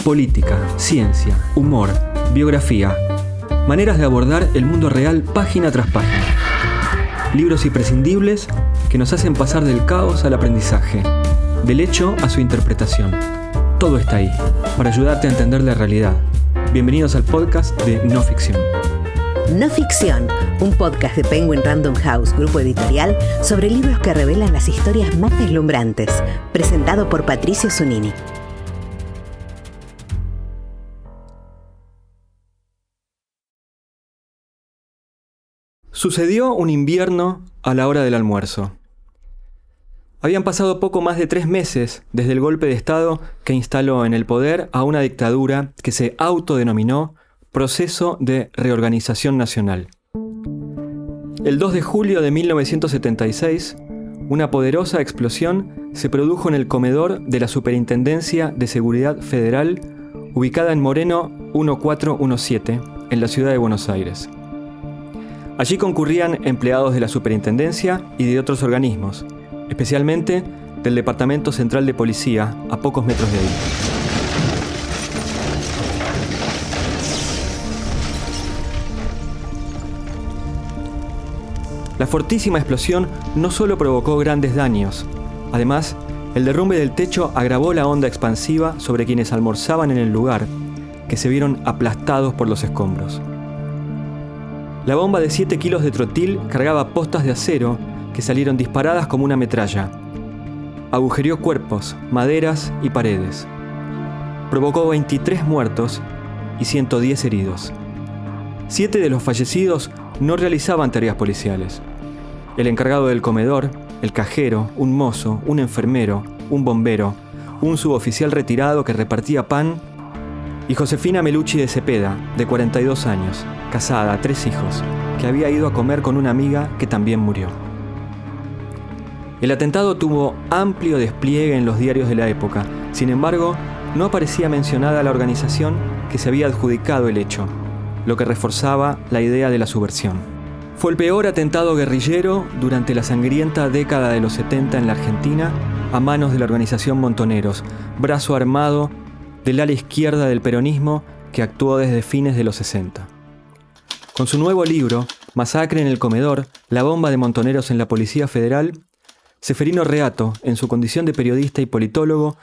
Política, ciencia, humor, biografía. Maneras de abordar el mundo real página tras página. Libros imprescindibles que nos hacen pasar del caos al aprendizaje, del hecho a su interpretación. Todo está ahí, para ayudarte a entender la realidad. Bienvenidos al podcast de No Ficción. No Ficción, un podcast de Penguin Random House, grupo editorial, sobre libros que revelan las historias más deslumbrantes. Presentado por Patricio Zunini. Sucedió un invierno a la hora del almuerzo. Habían pasado poco más de 3 meses desde el golpe de Estado que instaló en el poder a una dictadura que se autodenominó Proceso de Reorganización Nacional. El 2 de julio de 1976, una poderosa explosión se produjo en el comedor de la Superintendencia de Seguridad Federal, ubicada en Moreno 1417, en la ciudad de Buenos Aires. Allí concurrían empleados de la superintendencia y de otros organismos, especialmente del Departamento Central de Policía, a pocos metros de ahí. La fortísima explosión no solo provocó grandes daños, además, el derrumbe del techo agravó la onda expansiva sobre quienes almorzaban en el lugar, que se vieron aplastados por los escombros. La bomba de 7 kilos de trotil cargaba postas de acero que salieron disparadas como una metralla. Agujereó cuerpos, maderas y paredes. Provocó 23 muertos y 110 heridos. 7 de los fallecidos no realizaban tareas policiales. El encargado del comedor, el cajero, un mozo, un enfermero, un bombero, un suboficial retirado que repartía pan y Josefina Melucci de Cepeda, de 42 años, casada, 3 hijos, que había ido a comer con una amiga que también murió. El atentado tuvo amplio despliegue en los diarios de la época. Sin embargo, no aparecía mencionada la organización que se había adjudicado el hecho, lo que reforzaba la idea de la subversión. Fue el peor atentado guerrillero durante la sangrienta década de los 70 en la Argentina a manos de la organización Montoneros, brazo armado del ala izquierda del peronismo que actuó desde fines de los 60. Con su nuevo libro, Masacre en el Comedor, la bomba de Montoneros en la Policía Federal, Ceferino Reato, en su condición de periodista y politólogo,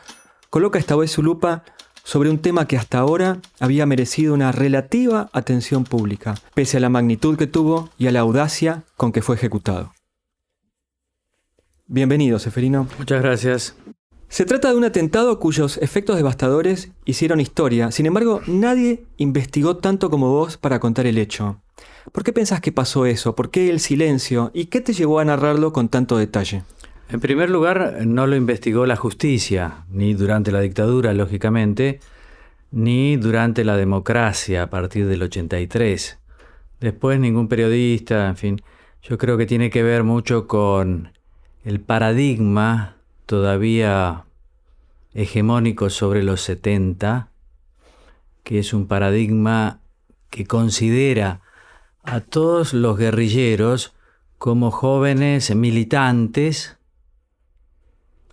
coloca esta vez su lupa sobre un tema que hasta ahora había merecido una relativa atención pública, pese a la magnitud que tuvo y a la audacia con que fue ejecutado. Bienvenido, Ceferino. Muchas gracias. Se trata de un atentado cuyos efectos devastadores hicieron historia. Sin embargo, nadie investigó tanto como vos para contar el hecho. ¿Por qué pensás que pasó eso? ¿Por qué el silencio? ¿Y qué te llevó a narrarlo con tanto detalle? En primer lugar, no lo investigó la justicia, ni durante la dictadura, lógicamente, ni durante la democracia a partir del 83. Después ningún periodista, en fin. Yo creo que tiene que ver mucho con el paradigma todavía hegemónico sobre los 70, que es un paradigma que considera a todos los guerrilleros como jóvenes militantes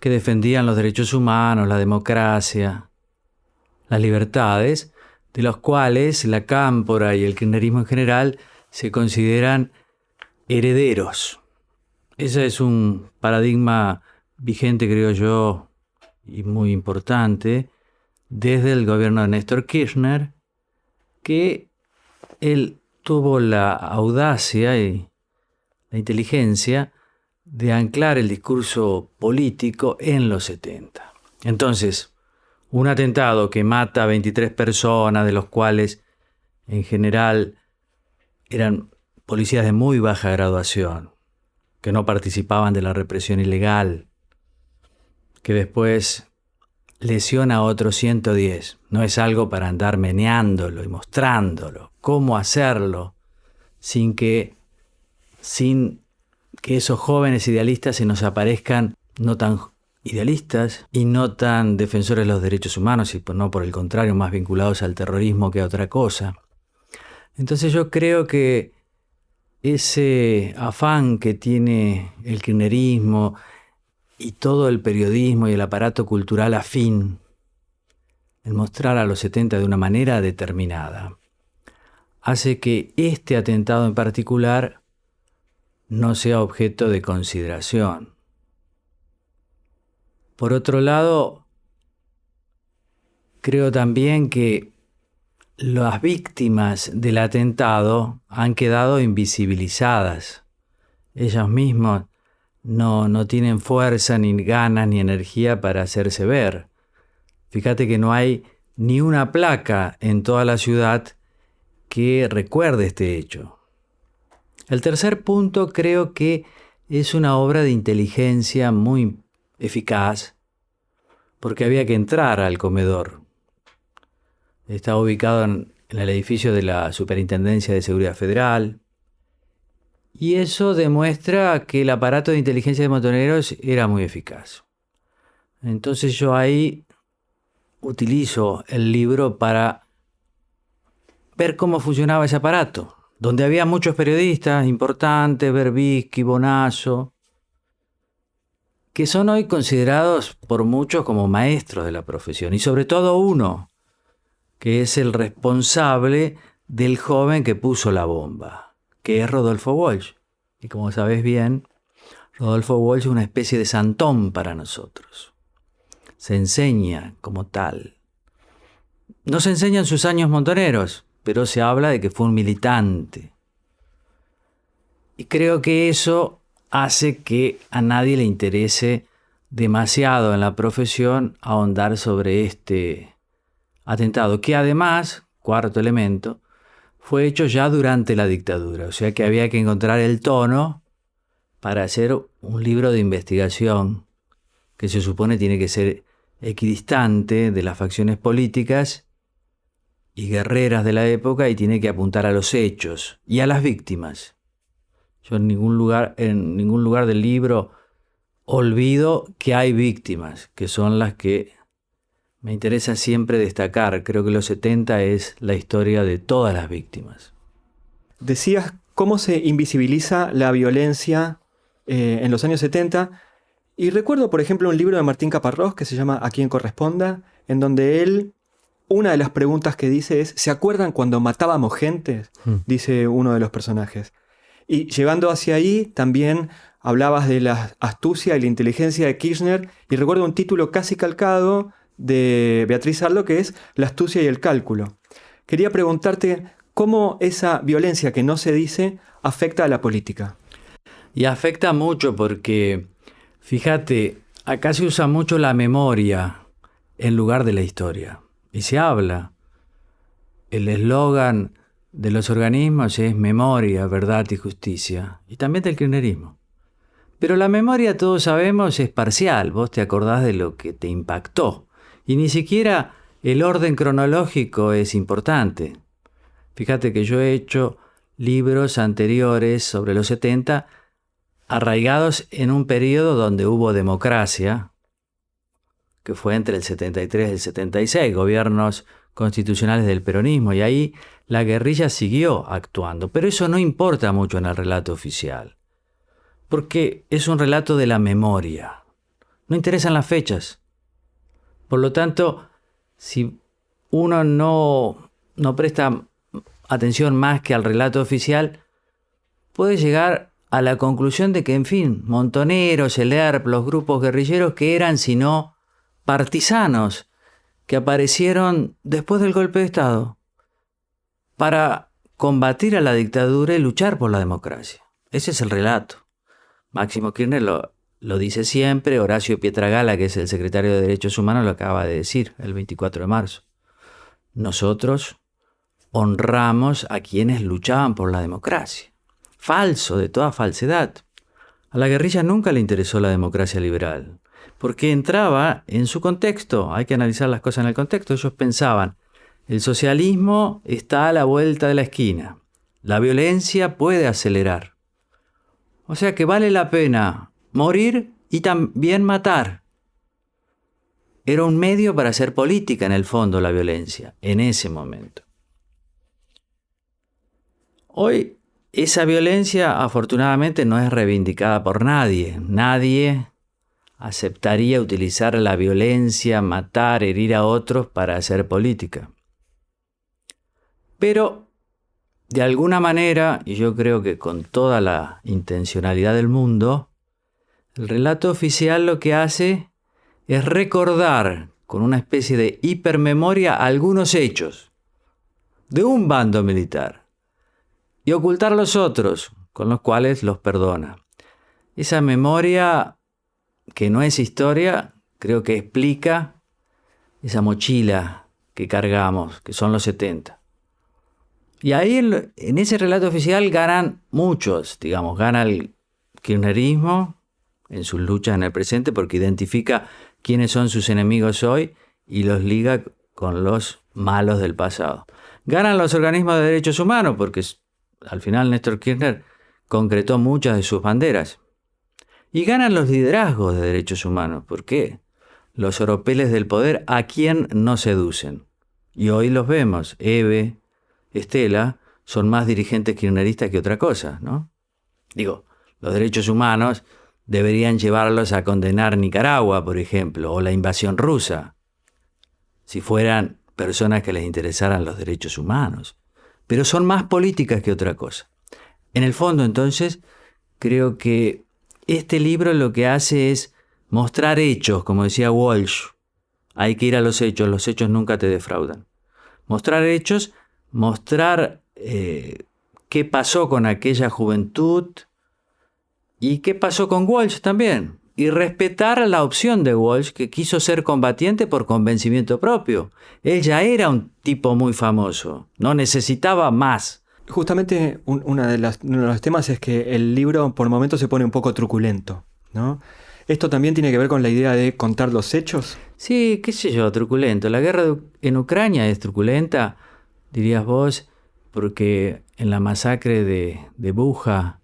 que defendían los derechos humanos, la democracia, las libertades, de los cuales la cámpora y el kirchnerismo en general se consideran herederos. Ese es un paradigma vigente, creo yo, y muy importante, desde el gobierno de Néstor Kirchner, que él tuvo la audacia y la inteligencia de anclar el discurso político en los 70. Entonces, un atentado que mata a 23 personas, de los cuales en general eran policías de muy baja graduación, que no participaban de la represión ilegal, que después lesiona a otros 110. No es algo para andar meneándolo y mostrándolo. ¿Cómo hacerlo sin que esos jóvenes idealistas se nos aparezcan no tan idealistas y no tan defensores de los derechos humanos, y no por el contrario, más vinculados al terrorismo que a otra cosa? Entonces yo creo que ese afán que tiene el kirchnerismo y todo el periodismo y el aparato cultural afín en mostrar a los 70 de una manera determinada, hace que este atentado en particular no sea objeto de consideración. Por otro lado, creo también que las víctimas del atentado han quedado invisibilizadas. Ellos mismos no tienen fuerza, ni ganas, ni energía para hacerse ver. Fíjate que no hay ni una placa en toda la ciudad que recuerde este hecho. El tercer punto creo que es una obra de inteligencia muy eficaz, porque había que entrar al comedor. Está ubicado en el edificio de la Superintendencia de Seguridad Federal, y eso demuestra que el aparato de inteligencia de Montoneros era muy eficaz. Entonces yo ahí utilizo el libro para ver cómo funcionaba ese aparato, donde había muchos periodistas importantes, Berbisky, Bonazo, que son hoy considerados por muchos como maestros de la profesión, y sobre todo uno, que es el responsable del joven que puso la bomba, que es Rodolfo Walsh. Y como sabes bien, Rodolfo Walsh es una especie de santón para nosotros. Se enseña como tal. No se enseña en sus años montoneros, pero se habla de que fue un militante. Y creo que eso hace que a nadie le interese demasiado en la profesión ahondar sobre este atentado, que además, cuarto elemento, fue hecho ya durante la dictadura, o sea que había que encontrar el tono para hacer un libro de investigación que se supone tiene que ser equidistante de las facciones políticas y guerreras de la época y tiene que apuntar a los hechos y a las víctimas. Yo en ningún lugar del libro olvido que hay víctimas, que son las que me interesa siempre destacar. Creo que los 70 es la historia de todas las víctimas. Decías cómo se invisibiliza la violencia en los años 70. Y recuerdo, por ejemplo, un libro de Martín Caparrós que se llama A quien corresponda, en donde él, una de las preguntas que dice es: ¿se acuerdan cuando matábamos gente? Dice uno de los personajes. Y llegando hacia ahí, también hablabas de la astucia y la inteligencia de Kirchner, y recuerdo un título casi calcado de Beatriz Arlo, que es La astucia y el cálculo. Quería preguntarte cómo esa violencia que no se dice afecta a la política. Y afecta mucho porque, fíjate, acá se usa mucho la memoria en lugar de la historia. Y se habla. El eslogan de los organismos es memoria, verdad y justicia. Y también del kirchnerismo. Pero la memoria, todos sabemos, es parcial. Vos te acordás de lo que te impactó. Y ni siquiera el orden cronológico es importante. Fíjate que yo he hecho libros anteriores sobre los 70 arraigados en un periodo donde hubo democracia, que fue entre el 73 y el 76, gobiernos constitucionales del peronismo, y ahí la guerrilla siguió actuando. Pero eso no importa mucho en el relato oficial, porque es un relato de la memoria. No interesan las fechas. Por lo tanto, si uno no presta atención más que al relato oficial, puede llegar a la conclusión de que, en fin, Montoneros, el ERP, los grupos guerrilleros, que eran sino partisanos, que aparecieron después del golpe de Estado para combatir a la dictadura y luchar por la democracia. Ese es el relato. Máximo Kirchner lo dice siempre, Horacio Pietragala, que es el secretario de Derechos Humanos, lo acaba de decir el 24 de marzo. Nosotros honramos a quienes luchaban por la democracia. Falso, de toda falsedad. A la guerrilla nunca le interesó la democracia liberal, porque entraba en su contexto. Hay que analizar las cosas en el contexto. Ellos pensaban, el socialismo está a la vuelta de la esquina. La violencia puede acelerar. O sea que vale la pena morir y también matar. Era un medio para hacer política, en el fondo, la violencia, en ese momento. Hoy, esa violencia, afortunadamente, no es reivindicada por nadie. Nadie aceptaría utilizar la violencia, matar, herir a otros para hacer política. Pero, de alguna manera, y yo creo que con toda la intencionalidad del mundo, el relato oficial lo que hace es recordar con una especie de hipermemoria algunos hechos de un bando militar y ocultar los otros, con los cuales los perdona. Esa memoria, que no es historia, creo que explica esa mochila que cargamos, que son los 70. Y ahí en ese relato oficial ganan muchos, digamos, gana el kirchnerismo en sus luchas en el presente porque identifica quiénes son sus enemigos hoy y los liga con los malos del pasado. Ganan los organismos de derechos humanos porque al final Néstor Kirchner concretó muchas de sus banderas. Y ganan los liderazgos de derechos humanos. ¿Por qué? Los oropeles del poder a quien no seducen. Y hoy los vemos. Eve, Estela, son más dirigentes kirchneristas que otra cosa, ¿no? Digo, los derechos humanos deberían llevarlos a condenar Nicaragua, por ejemplo, o la invasión rusa, si fueran personas que les interesaran los derechos humanos. Pero son más políticas que otra cosa. En el fondo, entonces, creo que este libro lo que hace es mostrar hechos, como decía Walsh. Hay que ir a los hechos nunca te defraudan. Mostrar hechos, mostrar qué pasó con aquella juventud y qué pasó con Walsh también. Y respetar la opción de Walsh, que quiso ser combatiente por convencimiento propio. Él ya era un tipo muy famoso, no necesitaba más. Justamente uno de los temas es que el libro por momentos se pone un poco truculento, ¿no? ¿Esto también tiene que ver con la idea de contar los hechos? Sí, qué sé yo, truculento. La guerra en Ucrania es truculenta, dirías vos, porque en la masacre de Bucha,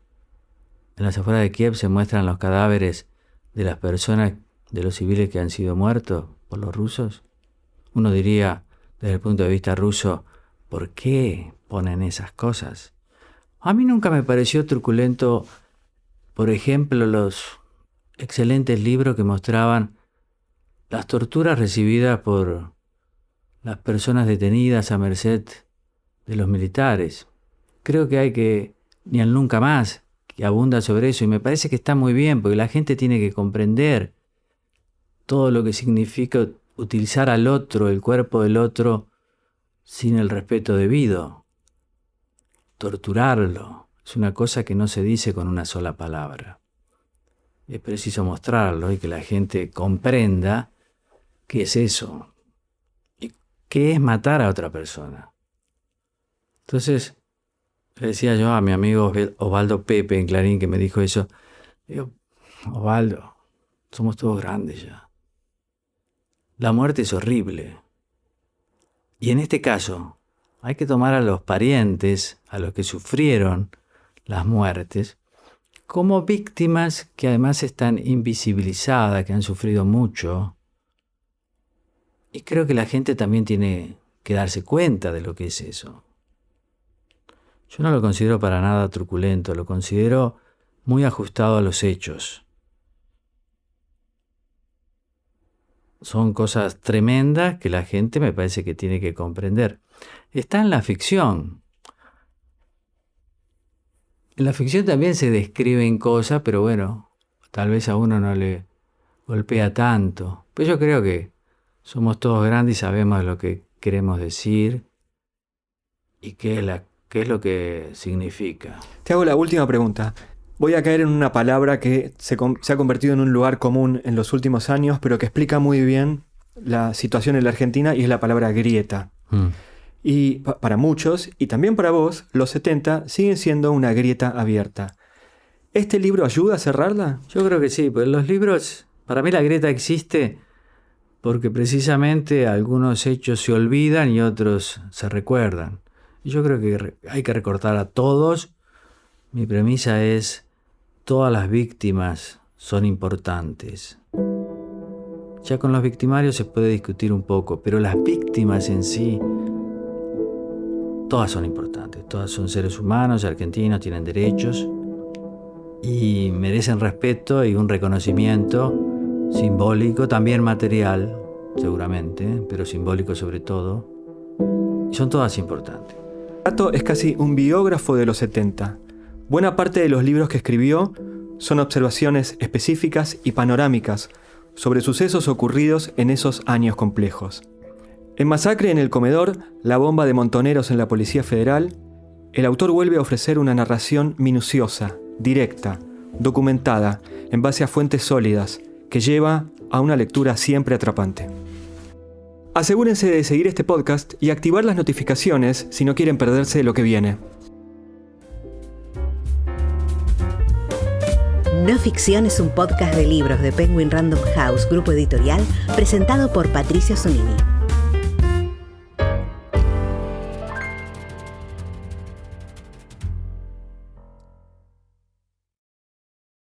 en las afueras de Kiev, se muestran los cadáveres de las personas, de los civiles que han sido muertos por los rusos. Uno diría, desde el punto de vista ruso, ¿por qué ponen esas cosas? A mí nunca me pareció truculento, por ejemplo, los excelentes libros que mostraban las torturas recibidas por las personas detenidas a merced de los militares. Creo que hay que, ni al Nunca Más, que abunda sobre eso, y me parece que está muy bien, porque la gente tiene que comprender todo lo que significa utilizar al otro, el cuerpo del otro, sin el respeto debido. Torturarlo es una cosa que no se dice con una sola palabra. Es preciso mostrarlo y que la gente comprenda qué es eso y qué es matar a otra persona. Entonces, le decía yo a mi amigo Osvaldo Pepe en Clarín, que me dijo eso, digo, Osvaldo, somos todos grandes ya. La muerte es horrible. Y en este caso, hay que tomar a los parientes, a los que sufrieron las muertes, como víctimas que además están invisibilizadas, que han sufrido mucho. Y creo que la gente también tiene que darse cuenta de lo que es eso. Yo no lo considero para nada truculento, lo considero muy ajustado a los hechos. Son cosas tremendas que la gente me parece que tiene que comprender. Está en la ficción. En la ficción también se describen cosas, pero bueno, tal vez a uno no le golpea tanto. Pero yo creo que somos todos grandes y sabemos lo que queremos decir y qué es lo que significa. Te hago la última pregunta. Voy a caer en una palabra que se ha convertido en un lugar común en los últimos años, pero que explica muy bien la situación en la Argentina, y es la palabra grieta. Y para muchos, y también para vos, los 70 siguen siendo una grieta abierta. ¿Este libro ayuda a cerrarla? Yo creo que sí, pues los libros, para mí la grieta existe porque precisamente algunos hechos se olvidan y otros se recuerdan. Y yo creo que hay que recordar a todos. Mi premisa es: todas las víctimas son importantes. Ya con los victimarios se puede discutir un poco, pero las víctimas en sí, todas son importantes. Todas son seres humanos, argentinos, tienen derechos y merecen respeto y un reconocimiento simbólico, también material, seguramente, pero simbólico sobre todo. Y son todas importantes. Tato es casi un biógrafo de los 70. Buena parte de los libros que escribió son observaciones específicas y panorámicas sobre sucesos ocurridos en esos años complejos. En Masacre en el comedor, la bomba de montoneros en la Policía Federal, el autor vuelve a ofrecer una narración minuciosa, directa, documentada, en base a fuentes sólidas, que lleva a una lectura siempre atrapante. Asegúrense de seguir este podcast y activar las notificaciones si no quieren perderse lo que viene. No Ficción es un podcast de libros de Penguin Random House, grupo editorial, presentado por Patricio Zunini.